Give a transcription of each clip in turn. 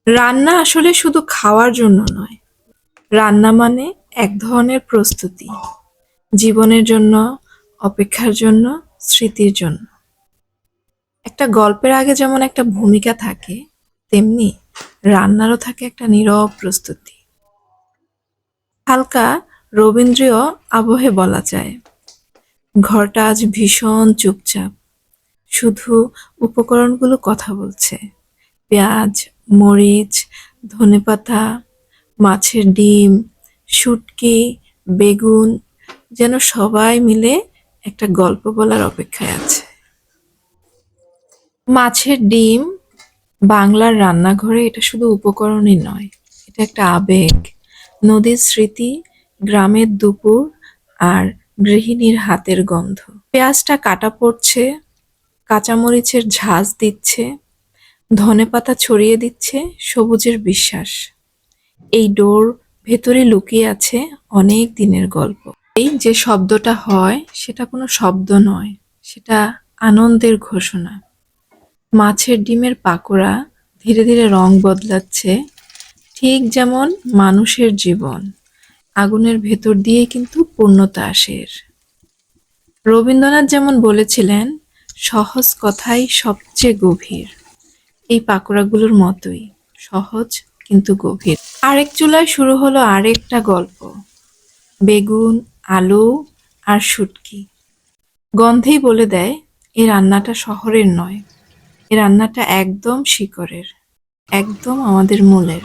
রান্না আসলে শুধু খাওয়ার জন্য নয়। রান্না মানে এক ধরনের প্রস্তুতি। জীবনের জন্য, অপেক্ষার জন্য, স্মৃতির জন্য। একটা গল্পের আগে যেমন একটা ভূমিকা থাকে, তেমনি রান্নারও থাকে একটা নীরব প্রস্তুতি। হালকা রবীন্দ্রীয় আবহে বলা যায়। ঘরটা আজ ভীষণ চুপচাপ। শুধু উপকরণগুলো কথা বলছে। পেঁয়াজ, মরিচ, ধনেপাতা, মাছের ডিম, শুটকি, বেগুন যেন সবাই মিলে একটা গল্প বলার অপেক্ষায় আছে। মাছের ডিম বাংলার রান্নাঘরে এটা শুধু উপকরণই নয়, এটা একটা আবেগ, নদীর স্মৃতি, গ্রামের দুপুর আর গৃহিণীর হাতের গন্ধ। পেঁয়াজটা কাটা পড়ছে, কাঁচামরিচের ঝাঁজ দিচ্ছে, ধনেপাতা ছড়িয়ে দিচ্ছে, সবুজের বিশ্বাস। এই ডোর ভেতরে লুকিয়ে আছে অনেক দিনের গল্প। এই যে শব্দটা হয় সেটা কোনো শব্দ নয়, সেটা আনন্দের ঘোষণা। মাছের ডিমের পাকোড়া ধীরে ধীরে রং বদলাচ্ছে, ঠিক যেমন মানুষের জীবন আগুনের ভেতর দিয়ে কিন্তু পূর্ণতা আসে এর। রবীন্দ্রনাথ যেমন বলেছিলেন, সহজ কথাই সবচেয়ে গভীর। এই পাকোড়াগুলোর মতোই সহজ কিন্তু গভীর। আরেক চুলায় শুরু হলো আরেকটা গল্প। বেগুন, আলু আর শুটকি। গন্ধেই বলে দেয় এই রান্নাটা শহরের নয়, এই রান্নাটা একদম শিকড়ের, একদম আমাদের মূলের।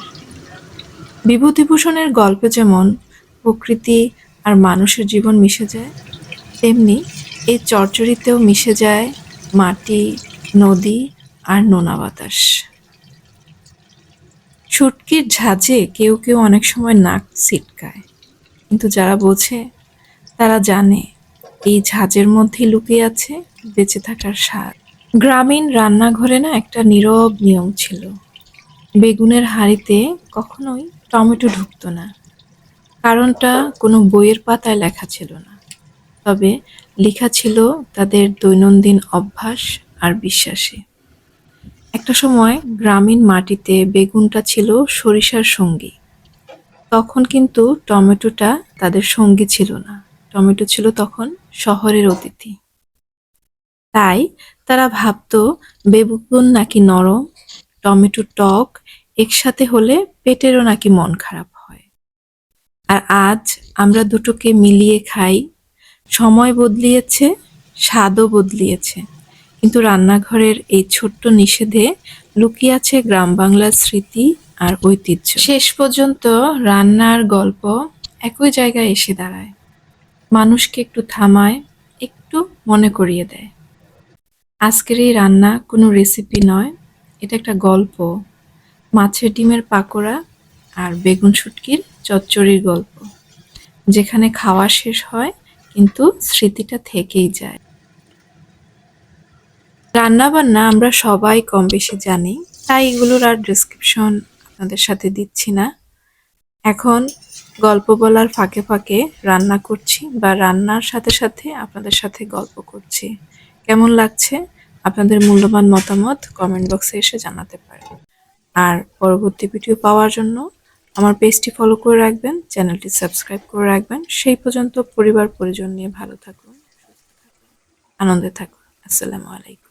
বিভূতিভূষণের গল্পে যেমন প্রকৃতি আর মানুষের জীবন মিশে যায়, তেমনি এই চচ্চড়িতেও মিশে যায় মাটি, নদী আর নোনা বাতাস। শুটকির ঝাঁঝে কেউ কেউ অনেক সময় নাক ছিটকায়, কিন্তু যারা বোঝে তারা জানে এই ঝাঁঝের মধ্যেই লুকিয়ে আছে বেঁচে থাকার স্বাদ। গ্রামীণ রান্নাঘরে না একটা নীরব নিয়ম ছিল। বেগুনের হাঁড়িতে কখনোই টমেটো ঢুকতো না। কারণটা কোনো বইয়ের পাতায় লেখা ছিল না, তবে লেখা ছিল তাদের দৈনন্দিন অভ্যাস আর বিশ্বাসে। একটা সময় গ্রামীণ মাটিতে বেগুনটা ছিল সরিষার সঙ্গী। তখন কিন্তু টমেটোটা তাদের সঙ্গী ছিল না, টমেটো ছিল তখন শহরের অতিথি। তাই তারা ভাবতো বেগুন নাকি নরম, টমেটো টক, একসাথে হলে পেটেরও নাকি মন খারাপ হয়। আর আজ আমরা দুটোকে মিলিয়ে খাই। সময় বদলিয়েছে, স্বাদও বদলিয়েছে, কিন্তু রান্নাঘরের এই ছোট্ট নিষেধে লুকিয়ে আছে গ্রাম বাংলার স্মৃতি আর ঐতিহ্য। শেষ পর্যন্ত রান্নার গল্প একই জায়গায় এসে দাঁড়ায়, মানুষকে একটু থামায়, একটু মনে করিয়ে দেয় আজকের এই রান্না কোনো রেসিপি নয়, এটা একটা গল্প। মাছের ডিমের পাকোড়া আর বেগুন শুটকির চচ্চড়ির গল্প, যেখানে খাওয়া শেষ হয় কিন্তু স্মৃতিটা থেকেই যায়। রান্না-বান্না আমরা সবাই কমবেশি জানি, তাই এগুলোর আর ডেসক্রিপশন আপনাদের সাথে দিচ্ছি না। এখন গল্প বলার ফাঁকে ফাঁকে রান্না করছি বা রান্নার সাথে সাথে আপনাদের সাথে গল্প করছি। কেমন লাগছে? আপনাদের মূল্যবান মতামত কমেন্ট বক্সে এসে জানাতে পারেন। আর পরবর্তী ভিডিও পাওয়ার জন্য আমার পেজটি ফলো করে রাখবেন, চ্যানেলটি সাবস্ক্রাইব করে রাখবেন। সেই পর্যন্ত পরিবার পরিজন নিয়ে ভালো থাকুন, আনন্দে থাকুন। আসসালামু আলাইকুম।